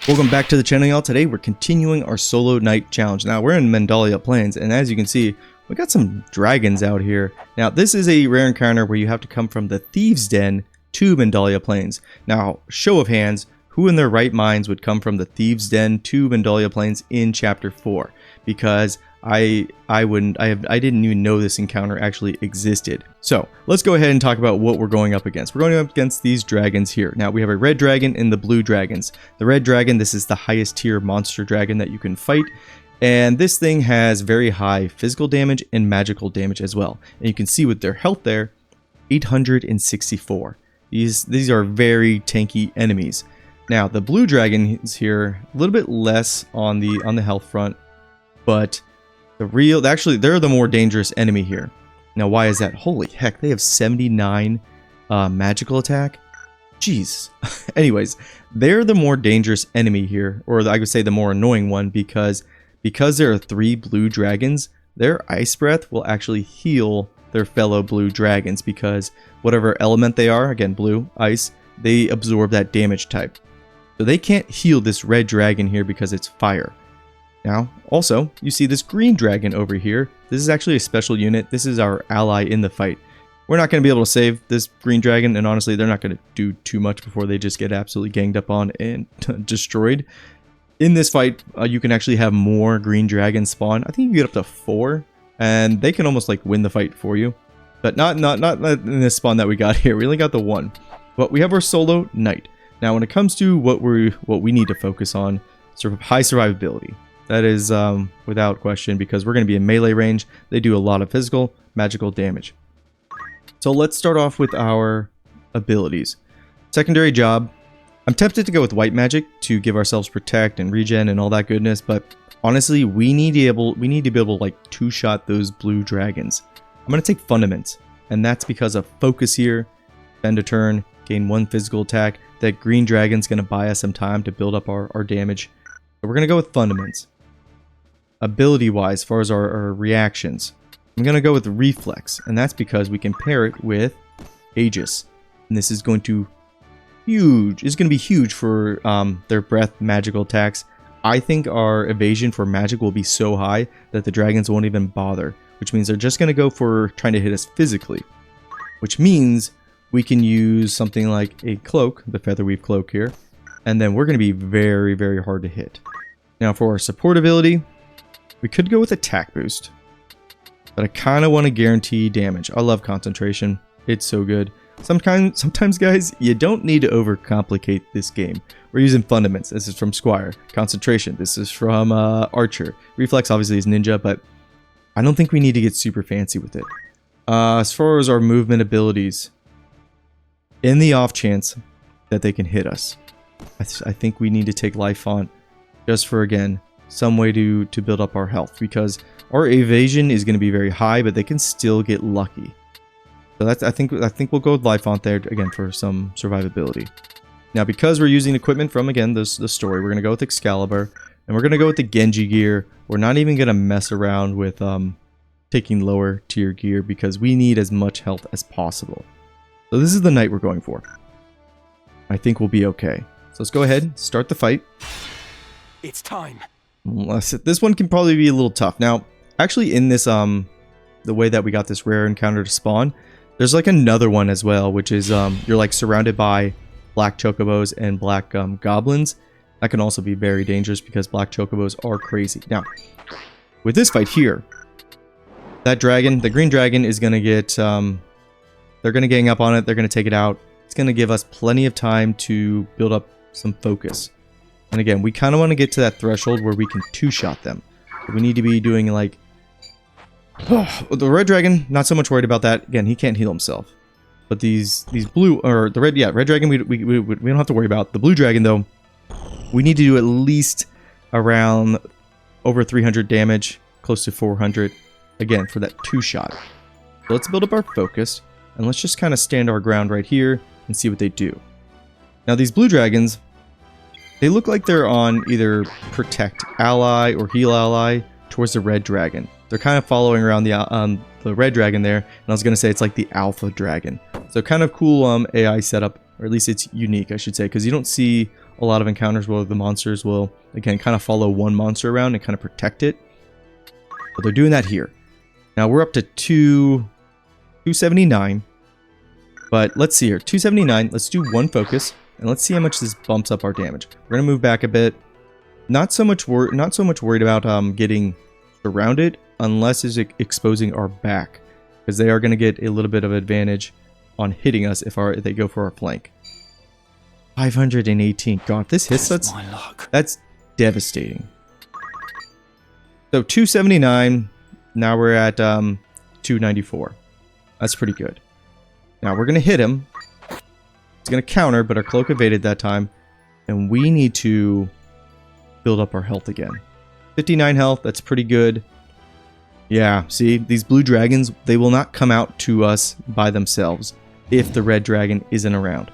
Welcome back to the channel, y'all. Today we're continuing our solo night challenge. Now we're in Mandalia Plains, and as you can see, we got some dragons out here. Now this is a rare encounter where you have to come from the Thieves' Den to Mandalia Plains. Now, show of hands, who in their right minds would come from the Thieves' Den to Mandalia Plains in Chapter 4? Because I didn't even know this encounter actually existed. So let's go ahead and talk about what we're going up against. We're going up against these dragons here. Now we have a red dragon and the blue dragons. The red dragon, this is the highest tier monster dragon that you can fight. And this thing has very high physical damage and magical damage as well. And you can see with their health there, 864. These are very tanky enemies. Now the blue dragon is here, a little bit less on the health front, but actually they're the more dangerous enemy here. Now why is that? Holy heck, they have 79 magical attack. Jeez. Anyways, they're the more dangerous enemy here, or I would say the more annoying one, because there are 3 blue dragons, their ice breath will actually heal their fellow blue dragons, because whatever element they are, again blue, ice, they absorb that damage type. So they can't heal this red dragon here because it's fire. Now, also, you see this green dragon over here. This is actually a special unit. This is our ally in the fight. We're not going to be able to save this green dragon, and honestly, they're not going to do too much before they just get absolutely ganged up on and destroyed. In this fight, you can actually have more green dragons spawn. I think you get up to 4, and they can almost like win the fight for you. But not in this spawn that we got here. We only got the 1. But we have our solo knight. Now, when it comes to what we need to focus on, sort of high survivability. That is without question, because we're going to be in melee range. They do a lot of physical, magical damage. So let's start off with our abilities. Secondary job. I'm tempted to go with white magic to give ourselves protect and regen and all that goodness, but honestly, we need to be able to like two-shot those blue dragons. I'm going to take fundaments, and that's because of focus here. Spend a turn, gain 1 physical attack. That green dragon's going to buy us some time to build up our damage. So we're going to go with fundaments. Ability wise, as far as our reactions, I'm going to go with reflex, and that's because we can pair it with Aegis, and this is going to be huge for their breath magical attacks. I think our evasion for magic will be so high that the dragons won't even bother, which means they're just going to go for trying to hit us physically, which means we can use something like a cloak, the featherweave cloak here, and then we're going to be very, very hard to hit. Now for our support ability, we could go with attack boost, but I kind of want to guarantee damage. I love concentration. It's so good. Sometimes, guys, you don't need to overcomplicate this game. We're using fundaments. This is from Squire. Concentration. This is from Archer. Reflex obviously is ninja, but I don't think we need to get super fancy with it. As far as our movement abilities, in the off chance that they can hit us, I think we need to take Life Font just for, again, some way to build up our health, because our evasion is going to be very high, but they can still get lucky. So that's I think we'll go with Life Font there again for some survivability. Now, because we're using equipment from, again, the story, we're going to go with Excalibur, and we're going to go with the Genji gear. We're not even going to mess around with taking lower tier gear, because we need as much health as possible. So this is the knight we're going for. I think we'll be okay. So let's go ahead, start the fight. It's time. This one can probably be a little tough. Now, actually in this, the way that we got this rare encounter to spawn, there's like another one as well, which is you're like surrounded by black chocobos and black goblins. That can also be very dangerous because black chocobos are crazy. Now, with this fight here, that dragon, the green dragon, is going to get, they're going to gang up on it. They're going to take it out. It's going to give us plenty of time to build up some focus. And again, we kind of want to get to that threshold where we can two-shot them. We need to be doing like... the red dragon, not so much worried about that. Again, he can't heal himself. But these blue, or the red, yeah, red dragon we don't have to worry about. The blue dragon, though, we need to do at least around over 300 damage, close to 400, again, for that two-shot. So let's build up our focus, and let's just kind of stand our ground right here and see what they do. Now, these blue dragons, they look like they're on either protect ally or heal ally towards the red dragon. They're kind of following around the red dragon there, and I was going to say it's like the alpha dragon. So kind of cool AI setup, or at least it's unique, I should say, because you don't see a a lot of encounters where the monsters will, again, kind of follow one monster around and kind of protect it. But they're doing that here. Now we're up to 279. But let's see here. 279. Let's do one focus. And let's see how much this bumps up our damage. We're going to move back a bit. Not so much worried about getting surrounded unless it's exposing our back. Because they are going to get a little bit of advantage on hitting us if they go for our flank. 518. God, if this hits us, that's devastating. So 279. Now we're at 294. That's pretty good. Now we're going to hit him. He's going to counter, but our cloak evaded that time. And we need to build up our health again. 59 health, that's pretty good. Yeah, see, these blue dragons, they will not come out to us by themselves if the red dragon isn't around.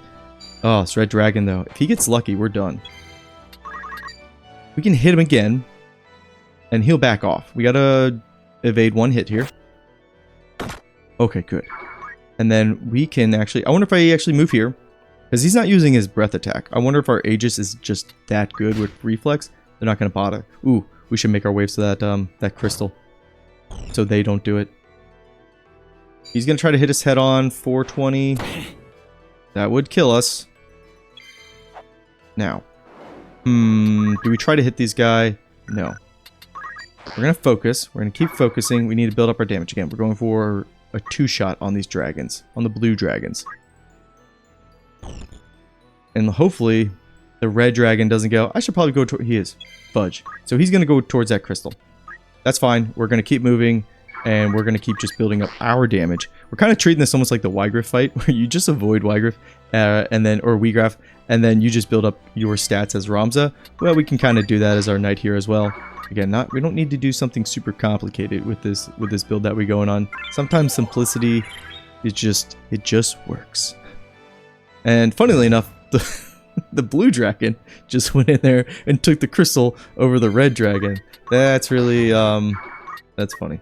Oh, this red dragon, though. If he gets lucky, we're done. We can hit him again, and he'll back off. We gotta evade one hit here. Okay, good. And then we can actually... I wonder if I actually move here, because he's not using his breath attack. I wonder if our Aegis is just that good with reflex. They're not going to bother. Ooh, we should make our waves to that crystal, so they don't do it. He's going to try to hit us head on. 420. That would kill us. Now, do we try to hit these guys? No. We're going to focus. We're going to keep focusing. We need to build up our damage again. We're going for a 2-shot on these dragons, on the blue dragons. And hopefully the red dragon doesn't go. I should probably go to... He is. Fudge. So he's going to go towards that crystal. That's fine. We're going to keep moving. And we're going to keep just building up our damage. We're kind of treating this almost like the Wygriff fight, where you just avoid Wygriff, or Weegraf, and then you just build up your stats as Ramza. Well, we can kind of do that as our knight here as well. Again, we don't need to do something super complicated with this build that we're going on. Sometimes simplicity it just works. And funnily enough, the blue dragon just went in there and took the crystal over the red dragon. That's really that's funny.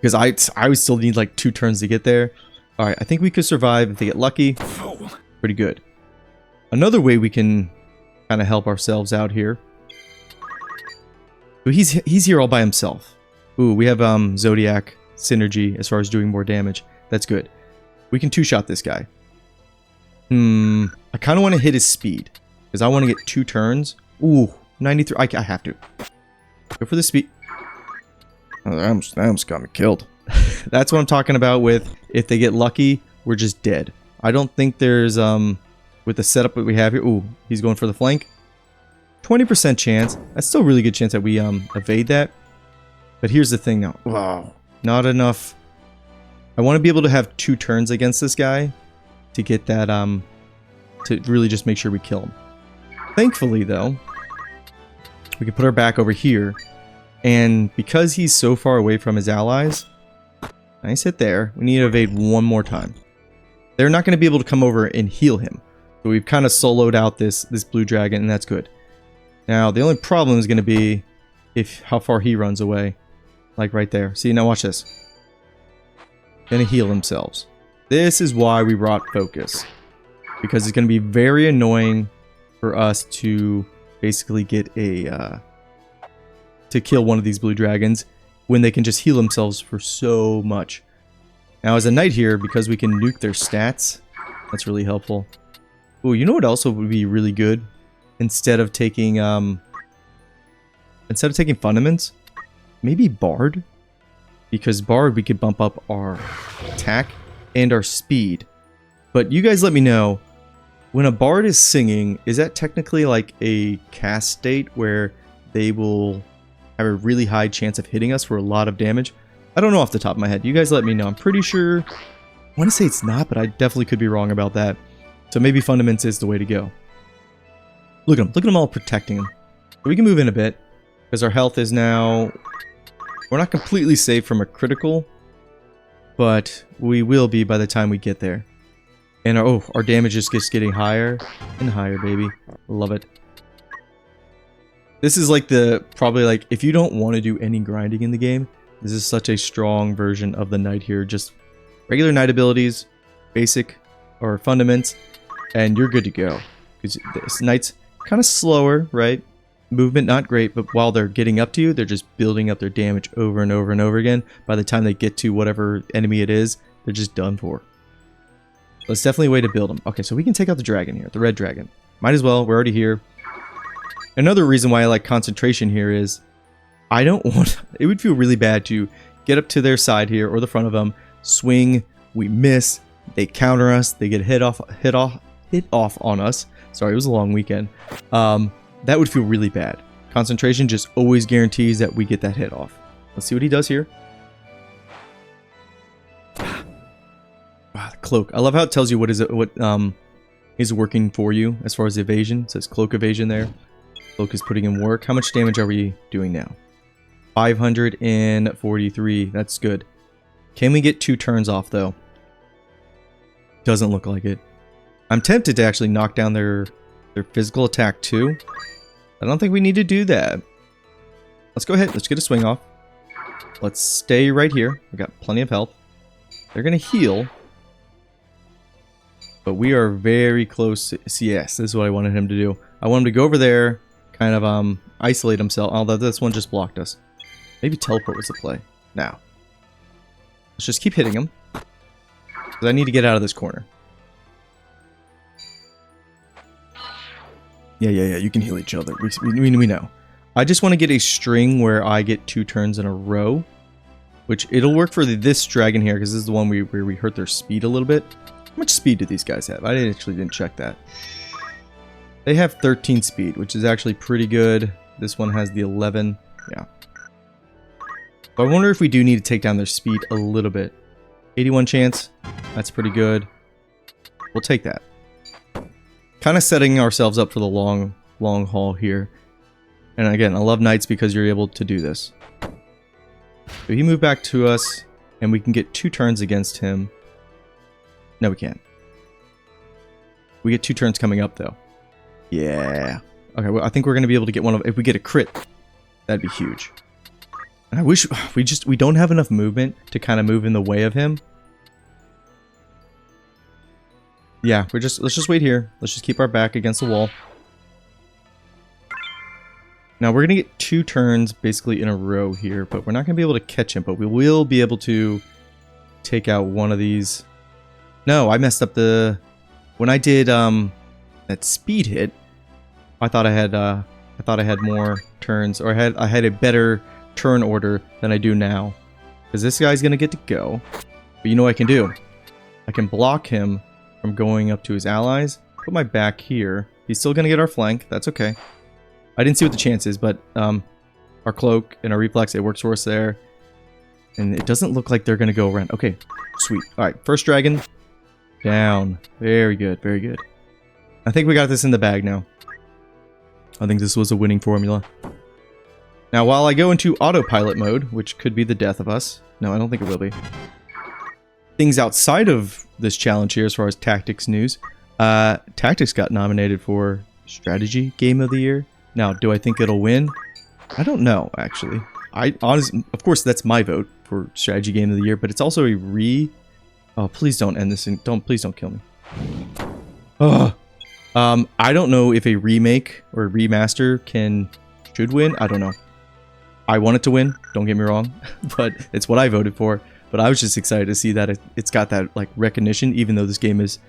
Because I would still need like 2 turns to get there. Alright, I think we could survive if they get lucky. Pretty good. Another way we can kind of help ourselves out here. So he's here all by himself. Ooh, we have Zodiac synergy as far as doing more damage. That's good. We can 2-shot this guy. I kind of want to hit his speed. Because I want to get 2 turns. Ooh, 93. I have to. Go for the speed. Oh, that almost got me killed. That's what I'm talking about with if they get lucky, we're just dead. I don't think there's, with the setup that we have here. Ooh, he's going for the flank. 20% chance. That's still a really good chance that we evade that. But here's the thing now. Wow. Not enough. I want to be able to have 2 turns against this guy to get that, to really just make sure we kill him. Thankfully, though, we can put our back over here. And because he's so far away from his allies, nice hit there. We need to evade one more time. They're not going to be able to come over and heal him. So we've kind of soloed out this blue dragon, and that's good. Now, the only problem is going to be how far he runs away. Like right there. See, now watch this. Gonna heal themselves. This is why we brought focus. Because it's going to be very annoying for us to basically get a... to kill one of these blue dragons when they can just heal themselves for so much. Now as a knight here, because we can nuke their stats, that's really helpful. Ooh, you know what also would be really good? Instead of taking fundaments, maybe Bard. Because Bard we could bump up our attack and our speed. But you guys let me know, when a Bard is singing, is that technically like a cast state where they will have a really high chance of hitting us for a lot of damage? I don't know off the top of my head. You guys let me know. I'm pretty sure... I want to say it's not, but I definitely could be wrong about that. So maybe Fundaments is the way to go. Look at him. Look at them all protecting him. So we can move in a bit. Because our health is now... We're not completely safe from a critical. But we will be by the time we get there. And our damage just keeps getting higher and higher, baby. Love it. This is like probably like, if you don't want to do any grinding in the game, this is such a strong version of the knight here. Just regular knight abilities, basic or fundaments, and you're good to go. This knight's kind of slower, right? Movement not great, but while they're getting up to you, they're just building up their damage over and over and over again. By the time they get to whatever enemy it is, they're just done for. So it's definitely a way to build them. Okay, so we can take out the dragon here, the red dragon. Might as well, we're already here. Another reason why I like concentration here is I don't want... It would feel really bad to get up to their side here, or the front of them, swing, we miss, they counter us, they get hit off on us. Sorry, it was a long weekend. That would feel really bad. Concentration just always guarantees that we get that hit off. Let's see what he does here. Wow, the cloak. I love how it tells you what is working for you as far as evasion. It says cloak evasion there. Cloak is putting in work. How much damage are we doing now? 543. That's good. Can we get 2 turns off though? Doesn't look like it. I'm tempted to actually knock down their physical attack too. I don't think we need to do that. Let's go ahead. Let's get a swing off. Let's stay right here. We got plenty of health. They're going to heal. But we are very close. Yes, this is what I wanted him to do. I want him to go over there, kind of isolate himself. Although this one just blocked us. Maybe teleport was the play. Now, let's just keep hitting him. Because I need to get out of this corner. Yeah, you can heal each other. We know. I just want to get a string where I get 2 turns in a row. Which, it'll work for this dragon here, because this is the one where we hurt their speed a little bit. How much speed do these guys have? I actually didn't check that. They have 13 speed, which is actually pretty good. This one has the 11. Yeah. But I wonder if we do need to take down their speed a little bit. 81 chance. That's pretty good. We'll take that. Kind of setting ourselves up for the long haul here. And again, I love knights because you're able to do this. So he moved back to us, and we can get 2 turns against him. No, we can't. We get 2 turns coming up, though. Yeah. Okay, well, I think we're going to be able to get one of... If we get a crit, that'd be huge. And I wish... We don't have enough movement to kind of move in the way of him. Yeah, let's just wait here. Let's just keep our back against the wall. Now, we're going to get 2 turns basically in a row here, but we're not going to be able to catch him, but we will be able to take out one of these. No, I messed up the... When I did that speed hit, I thought I had more turns, or I had a better turn order than I do now. Because this guy's going to get to go. But you know what I can do? I can block him from going up to his allies. Put my back here. He's still going to get our flank. That's okay. I didn't see what the chance is, but our cloak and our reflex, it works for us there. And it doesn't look like they're going to go around. Okay, sweet. All right, first dragon down. Very good, very good. I think we got this in the bag now. I think this was a winning formula. Now, while I go into autopilot mode, which could be the death of us. No, I don't think it will be. Things outside of this challenge here, as far as Tactics news. Tactics got nominated for Strategy Game of the Year. Now, do I think it'll win? I don't know, actually. Of course, that's my vote for Strategy Game of the Year, but it's also a Oh, please don't end this, and please don't kill me. I don't know if a remake or a remaster should win. I don't know. I want it to win, don't get me wrong, but it's what I voted for. But I was just excited to see that it's got that like recognition, even though this game is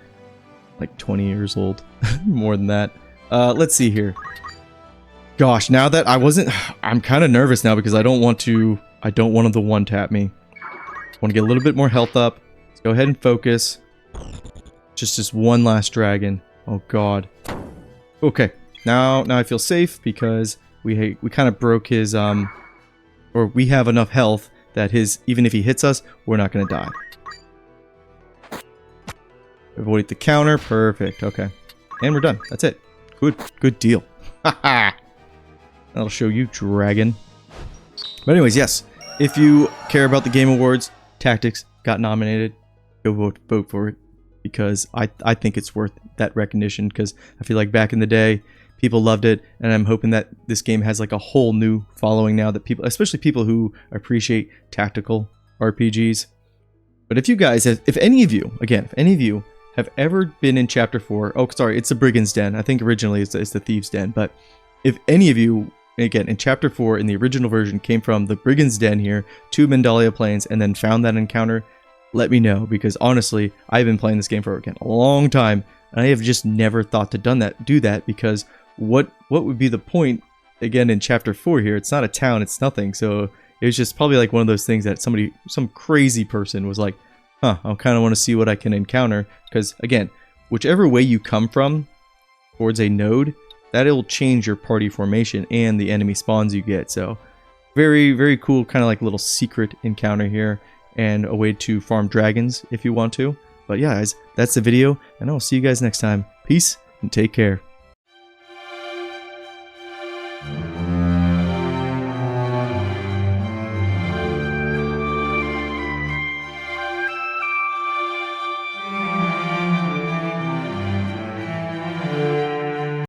like 20 years old, more than that. Let's see here. Gosh, now that I'm kind of nervous now because I don't want them to one-tap me. I want to get a little bit more health up. Let's go ahead and focus. Just one last dragon. Oh god. Okay, now I feel safe because we kind of broke his or we have enough health that even if he hits us, we're not going to die. Avoid the counter. Perfect. Okay. And we're done. That's it. Good deal. Haha. That'll show you, dragon. But anyways, yes. If you care about the Game Awards, Tactics got nominated. Go vote for it. Because I think it's worth that recognition. Because I feel like back in the day, people loved it. And I'm hoping that this game has like a whole new following now. That people, especially people who appreciate tactical RPGs. But if you guys, if any of you have ever been in Chapter 4, oh, sorry, it's the Brigand's Den. I think originally it's the Thieves' Den, but if any of you, again, in Chapter 4, in the original version, came from the Brigand's Den here to Mandalia Plains and then found that encounter, let me know, because honestly, I've been playing this game for, again, a long time, and I have just never thought to do that, because what would be the point, again, in Chapter 4 here? It's not a town, it's nothing, so it was just probably like one of those things that some crazy person was like, huh, I kind of want to see what I can encounter, because, again, whichever way you come from towards a node, that'll change your party formation and the enemy spawns you get. So very, very cool, kind of like little secret encounter here, and a way to farm dragons if you want to. But yeah, guys, that's the video, and I'll see you guys next time. Peace and take care.